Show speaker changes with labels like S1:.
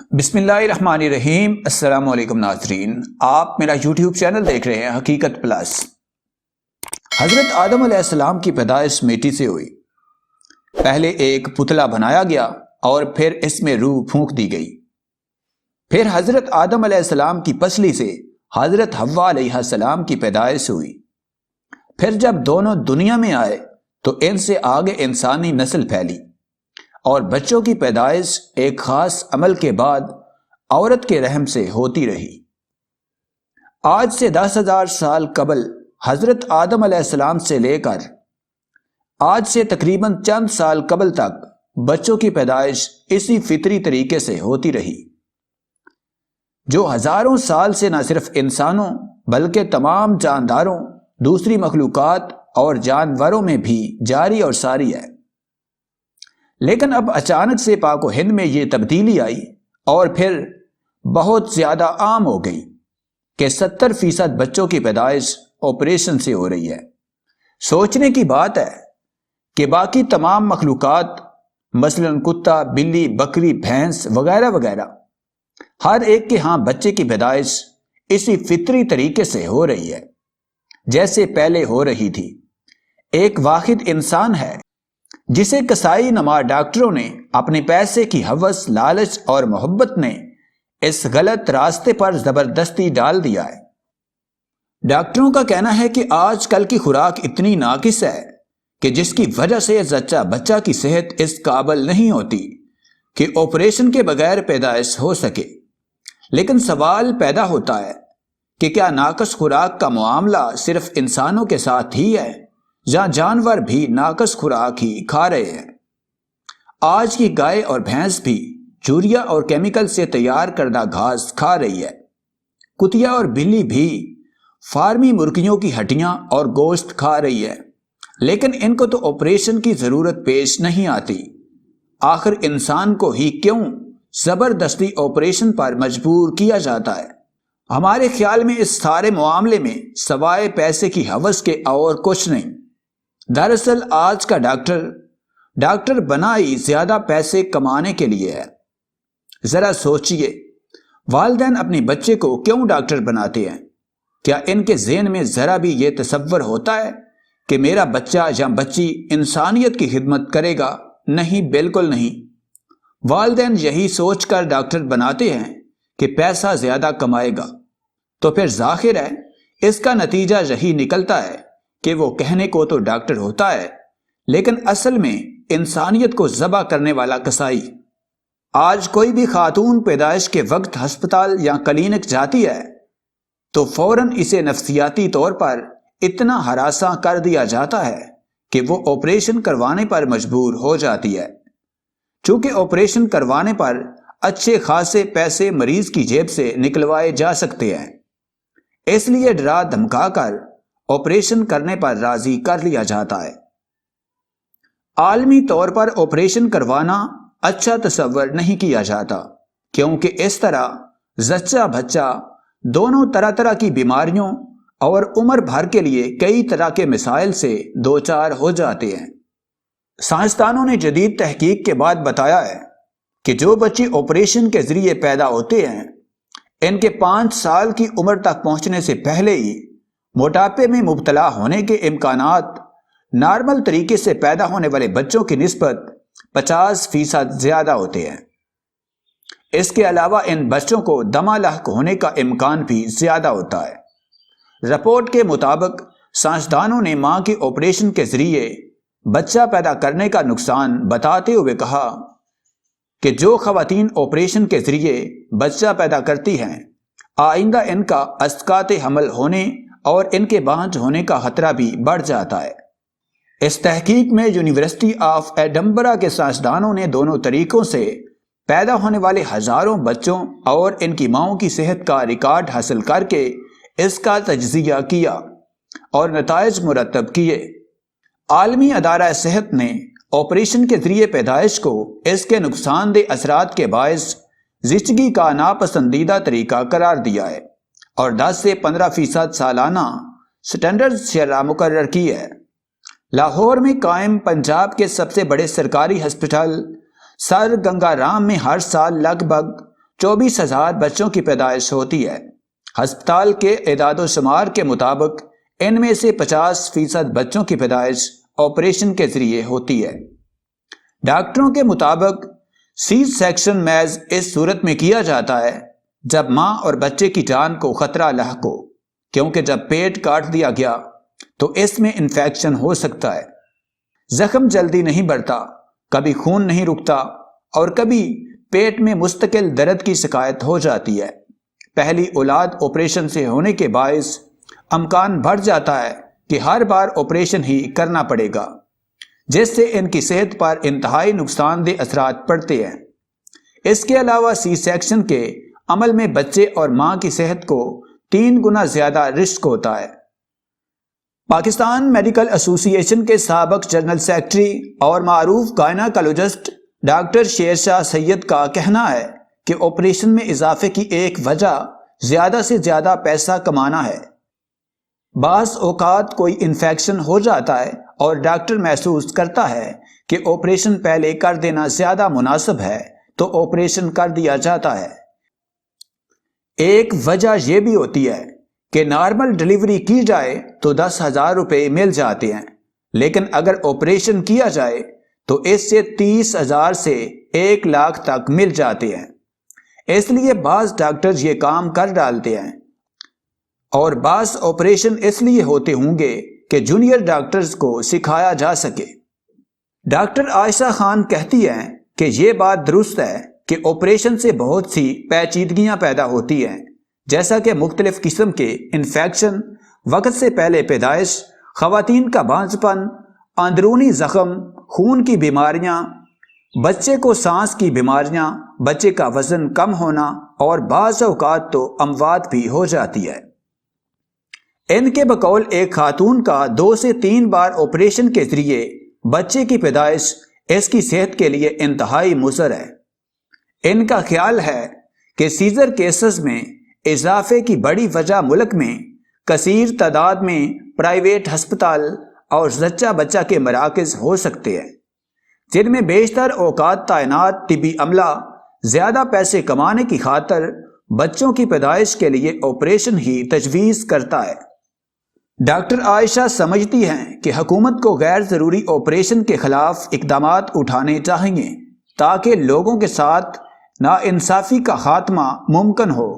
S1: بسم اللہ الرحمن الرحیم۔ السلام علیکم ناظرین، آپ میرا یوٹیوب چینل دیکھ رہے ہیں حقیقت پلس۔ حضرت آدم علیہ السلام کی پیدائش مٹی سے ہوئی۔ پہلے ایک پتلا بنایا گیا اور پھر اس میں روح پھونک دی گئی۔ پھر حضرت آدم علیہ السلام کی پسلی سے حضرت حوا علیہ السلام کی پیدائش ہوئی۔ پھر جب دونوں دنیا میں آئے تو ان سے آگے انسانی نسل پھیلی اور بچوں کی پیدائش ایک خاص عمل کے بعد عورت کے رحم سے ہوتی رہی۔ آج سے 10,000 سال قبل حضرت آدم علیہ السلام سے لے کر آج سے تقریباً چند سال قبل تک بچوں کی پیدائش اسی فطری طریقے سے ہوتی رہی، جو ہزاروں سال سے نہ صرف انسانوں بلکہ تمام جانداروں، دوسری مخلوقات اور جانوروں میں بھی جاری اور ساری ہے۔ لیکن اب اچانک سے پاک و ہند میں یہ تبدیلی آئی اور پھر بہت زیادہ عام ہو گئی کہ 70% بچوں کی پیدائش آپریشن سے ہو رہی ہے۔ سوچنے کی بات ہے کہ باقی تمام مخلوقات مثلاً کتا، بلی، بکری، بھینس وغیرہ وغیرہ، ہر ایک کے ہاں بچے کی پیدائش اسی فطری طریقے سے ہو رہی ہے جیسے پہلے ہو رہی تھی۔ ایک واحد انسان ہے جسے کسائی نما ڈاکٹروں نے اپنے پیسے کی ہوس، لالچ اور محبت نے اس غلط راستے پر زبردستی ڈال دیا ہے۔ ڈاکٹروں کا کہنا ہے کہ آج کل کی خوراک اتنی ناقص ہے کہ جس کی وجہ سے زچہ بچہ کی صحت اس قابل نہیں ہوتی کہ آپریشن کے بغیر پیدائش ہو سکے۔ لیکن سوال پیدا ہوتا ہے کہ کیا ناقص خوراک کا معاملہ صرف انسانوں کے ساتھ ہی ہے یا جانور بھی ناقص خوراک ہی کھا رہے ہیں؟ آج کی گائے اور بھینس بھی یوریا اور کیمیکل سے تیار کردہ گھاس کھا رہی ہے۔ کتیا اور بلی بھی فارمی مرغیوں کی ہڈیاں اور گوشت کھا رہی ہے، لیکن ان کو تو آپریشن کی ضرورت پیش نہیں آتی۔ آخر انسان کو ہی کیوں زبردستی آپریشن پر مجبور کیا جاتا ہے؟ ہمارے خیال میں اس سارے معاملے میں سوائے پیسے کی ہوس کے اور کچھ نہیں۔ دراصل آج کا ڈاکٹر بنا ہی زیادہ پیسے کمانے کے لیے ہے۔ ذرا سوچئے، والدین اپنے بچے کو کیوں ڈاکٹر بناتے ہیں؟ کیا ان کے ذہن میں ذرا بھی یہ تصور ہوتا ہے کہ میرا بچہ یا بچی انسانیت کی خدمت کرے گا؟ نہیں، بالکل نہیں۔ والدین یہی سوچ کر ڈاکٹر بناتے ہیں کہ پیسہ زیادہ کمائے گا، تو پھر ظاہر ہے اس کا نتیجہ یہی نکلتا ہے کہ وہ کہنے کو تو ڈاکٹر ہوتا ہے لیکن اصل میں انسانیت کو ذبح کرنے والا کسائی۔ آج کوئی بھی خاتون پیدائش کے وقت ہسپتال یا کلینک جاتی ہے تو فوراً اسے نفسیاتی طور پر اتنا ہراساں کر دیا جاتا ہے کہ وہ آپریشن کروانے پر مجبور ہو جاتی ہے۔ چونکہ آپریشن کروانے پر اچھے خاصے پیسے مریض کی جیب سے نکلوائے جا سکتے ہیں، اس لیے ڈرا دھمکا کر آپریشن کرنے پر راضی کر لیا جاتا ہے۔ عالمی طور پر آپریشن کروانا اچھا تصور نہیں کیا جاتا، کیونکہ اس طرح زچہ بچہ دونوں طرح طرح کی بیماریوں اور عمر بھر کے لیے کئی طرح کے مسائل سے دوچار ہو جاتے ہیں۔ سائنسدانوں نے جدید تحقیق کے بعد بتایا ہے کہ جو بچے آپریشن کے ذریعے پیدا ہوتے ہیں، ان کے 5 سال کی عمر تک پہنچنے سے پہلے ہی موٹاپے میں مبتلا ہونے کے امکانات نارمل طریقے سے پیدا ہونے والے بچوں کی نسبت 50% زیادہ ہوتے ہیں۔ اس کے علاوہ ان بچوں کو دمہ لاحق ہونے کا امکان بھی زیادہ ہوتا ہے۔ رپورٹ کے مطابق سائنسدانوں نے ماں کے آپریشن کے ذریعے بچہ پیدا کرنے کا نقصان بتاتے ہوئے کہا کہ جو خواتین آپریشن کے ذریعے بچہ پیدا کرتی ہیں، آئندہ ان کا اسقاط حمل ہونے اور ان کے بانجھ ہونے کا خطرہ بھی بڑھ جاتا ہے۔ اس تحقیق میں یونیورسٹی آف ایڈنبرا کے سائنسدانوں نے دونوں طریقوں سے پیدا ہونے والے ہزاروں بچوں اور ان کی ماؤں کی صحت کا ریکارڈ حاصل کر کے اس کا تجزیہ کیا اور نتائج مرتب کیے۔ عالمی ادارہ صحت نے آپریشن کے ذریعے پیدائش کو اس کے نقصان دہ اثرات کے باعث زچگی کا ناپسندیدہ طریقہ قرار دیا ہے اور 10 سے 15% سالانہ سٹینڈرڈ شرح مقرر کی ہے۔ لاہور میں قائم پنجاب کے سب سے بڑے سرکاری ہسپتال سر گنگا رام میں ہر سال لگ بھگ 24,000 بچوں کی پیدائش ہوتی ہے۔ ہسپتال کے اعداد و شمار کے مطابق ان میں سے 50% بچوں کی پیدائش آپریشن کے ذریعے ہوتی ہے۔ ڈاکٹروں کے مطابق سی سیکشن محض اس صورت میں کیا جاتا ہے جب ماں اور بچے کی جان کو خطرہ لاحق ہو، کیونکہ جب پیٹ کاٹ دیا گیا تو اس میں انفیکشن ہو سکتا ہے۔ زخم جلدی نہیں بڑھتا، کبھی خون نہیں رکتا اور کبھی پیٹ میں مستقل درد کی شکایت ہو جاتی ہے۔ پہلی اولاد آپریشن سے ہونے کے باعث امکان بڑھ جاتا ہے کہ ہر بار آپریشن ہی کرنا پڑے گا، جس سے ان کی صحت پر انتہائی نقصان دہ اثرات پڑتے ہیں۔ اس کے علاوہ سی سیکشن کے عمل میں بچے اور ماں کی صحت کو 3 گنا زیادہ رسک ہوتا ہے۔ پاکستان میڈیکل ایسوسی ایشن کے سابق جنرل سیکرٹری اور معروف گائناکالوجسٹ ڈاکٹر شیر شاہ سید کا کہنا ہے کہ آپریشن میں اضافے کی ایک وجہ زیادہ سے زیادہ پیسہ کمانا ہے۔ بعض اوقات کوئی انفیکشن ہو جاتا ہے اور ڈاکٹر محسوس کرتا ہے کہ آپریشن پہلے کر دینا زیادہ مناسب ہے تو آپریشن کر دیا جاتا ہے۔ ایک وجہ یہ بھی ہوتی ہے کہ نارمل ڈیلیوری کی جائے تو 10,000 روپے مل جاتے ہیں، لیکن اگر آپریشن کیا جائے تو اس سے 30,000 سے 1 لاکھ تک مل جاتے ہیں۔ اس لیے بعض ڈاکٹر یہ کام کر ڈالتے ہیں، اور بعض آپریشن اس لیے ہوتے ہوں گے کہ جونیئر ڈاکٹرز کو سکھایا جا سکے۔ ڈاکٹر عائشہ خان کہتی ہیں کہ یہ بات درست ہے کہ آپریشن سے بہت سی پیچیدگیاں پیدا ہوتی ہیں، جیسا کہ مختلف قسم کے انفیکشن، وقت سے پہلے پیدائش، خواتین کا بانجھ پن، اندرونی زخم، خون کی بیماریاں، بچے کو سانس کی بیماریاں، بچے کا وزن کم ہونا اور بعض اوقات تو اموات بھی ہو جاتی ہے۔ ان کے بقول ایک خاتون کا 2 سے 3 بار آپریشن کے ذریعے بچے کی پیدائش اس کی صحت کے لیے انتہائی مضر ہے۔ ان کا خیال ہے کہ سیزر کیسز میں اضافے کی بڑی وجہ ملک میں کثیر تعداد میں پرائیویٹ ہسپتال اور زچہ بچہ کے مراکز ہو سکتے ہیں، جن میں بیشتر اوقات تعینات طبی عملہ زیادہ پیسے کمانے کی خاطر بچوں کی پیدائش کے لیے آپریشن ہی تجویز کرتا ہے۔ ڈاکٹر عائشہ سمجھتی ہیں کہ حکومت کو غیر ضروری آپریشن کے خلاف اقدامات اٹھانے چاہیے تاکہ لوگوں کے ساتھ ناانصافی کا خاتمہ ممکن ہو۔